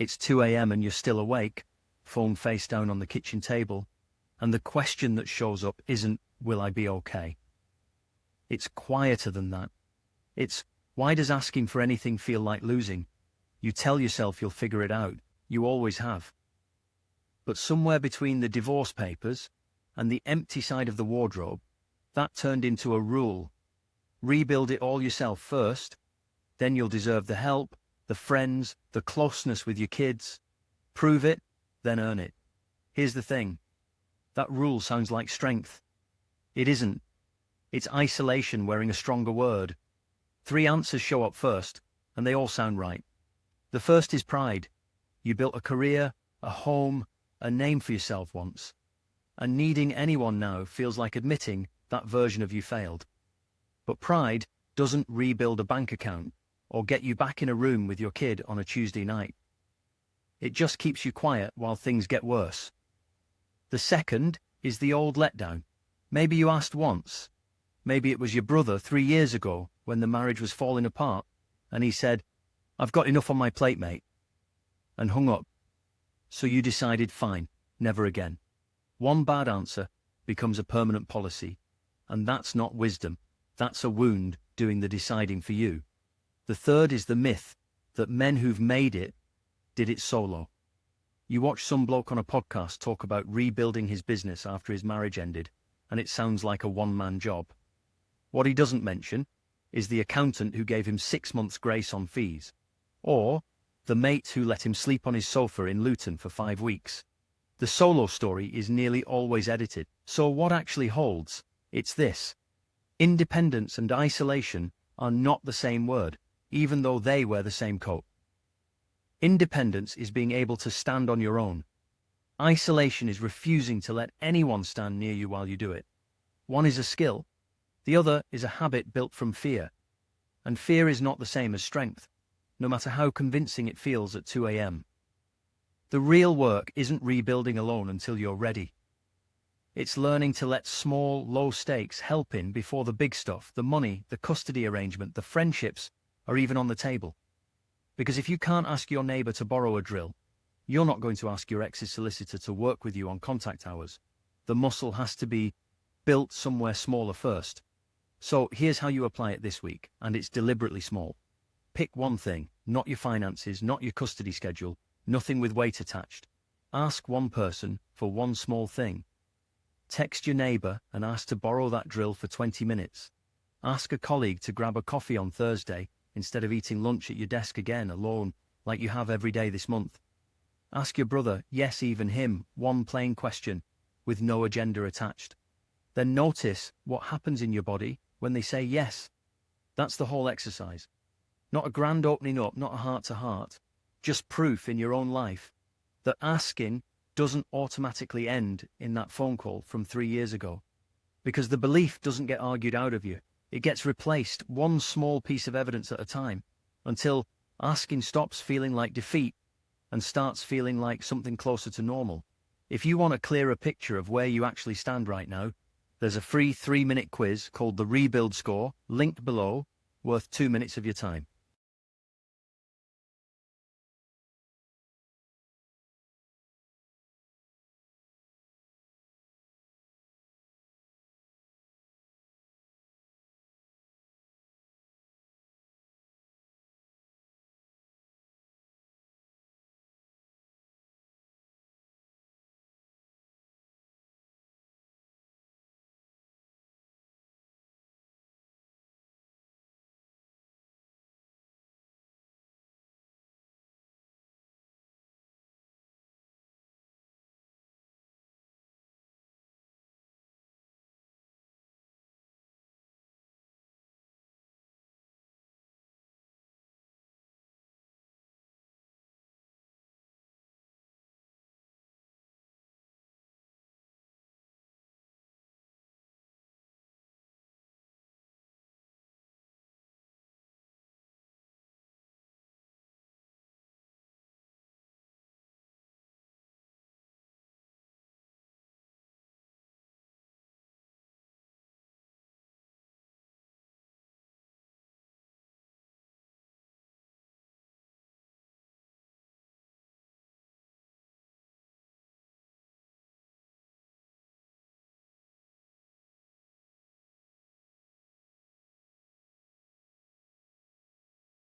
It's 2 a.m. and you're still awake, phone face down on the kitchen table, and the question that shows up isn't, will I be okay? It's quieter than that. It's, why does asking for anything feel like losing? You tell yourself you'll figure it out. You always have. But somewhere between the divorce papers and the empty side of the wardrobe, that turned into a rule. Rebuild it all yourself first, then you'll deserve the help, the friends, the closeness with your kids. Prove it, then earn it. Here's the thing. That rule sounds like strength. It isn't. It's isolation wearing a stronger word. 3 answers show up first, and they all sound right. The first is pride. You built a career, a home, a name for yourself once. And needing anyone now feels like admitting that version of you failed. But pride doesn't rebuild a bank account or get you back in a room with your kid on a Tuesday night. It just keeps you quiet while things get worse. The second is the old letdown. Maybe you asked once. Maybe it was your brother 3 years ago when the marriage was falling apart, and he said, "I've got enough on my plate, mate," and hung up. So you decided, fine, never again. One bad answer becomes a permanent policy, and that's not wisdom. That's a wound doing the deciding for you. The third is the myth that men who've made it did it solo. You watch some bloke on a podcast talk about rebuilding his business after his marriage ended, and it sounds like a one-man job. What he doesn't mention is the accountant who gave him 6 months' grace on fees, or the mate who let him sleep on his sofa in Luton for 5 weeks. The solo story is nearly always edited. So what actually holds? It's this. Independence and isolation are not the same word, even though they wear the same coat. Independence is being able to stand on your own. Isolation is refusing to let anyone stand near you while you do it. One is a skill. The other is a habit built from fear. And fear is not the same as strength, no matter how convincing it feels at 2 a.m. The real work isn't rebuilding alone until you're ready. It's learning to let small, low stakes help in before the big stuff, the money, the custody arrangement, the friendships, are even on the table. Because if you can't ask your neighbor to borrow a drill, you're not going to ask your ex's solicitor to work with you on contact hours. The muscle has to be built somewhere smaller first. So here's how you apply it this week, and it's deliberately small. Pick one thing, not your finances, not your custody schedule, nothing with weight attached. Ask one person for one small thing. Text your neighbor and ask to borrow that drill for 20 minutes. Ask a colleague to grab a coffee on Thursday instead of eating lunch at your desk again alone like you have every day this month. Ask your brother, yes, even him, one plain question with no agenda attached. Then notice what happens in your body when they say yes. That's the whole exercise. Not a grand opening up, not a heart-to-heart, just proof in your own life that asking doesn't automatically end in that phone call from 3 years ago. Because the belief doesn't get argued out of you. It gets replaced one small piece of evidence at a time until asking stops feeling like defeat and starts feeling like something closer to normal. If you want a clearer picture of where you actually stand right now, there's a free 3-minute quiz called the Rebuild Score, linked below, worth 2 minutes of your time.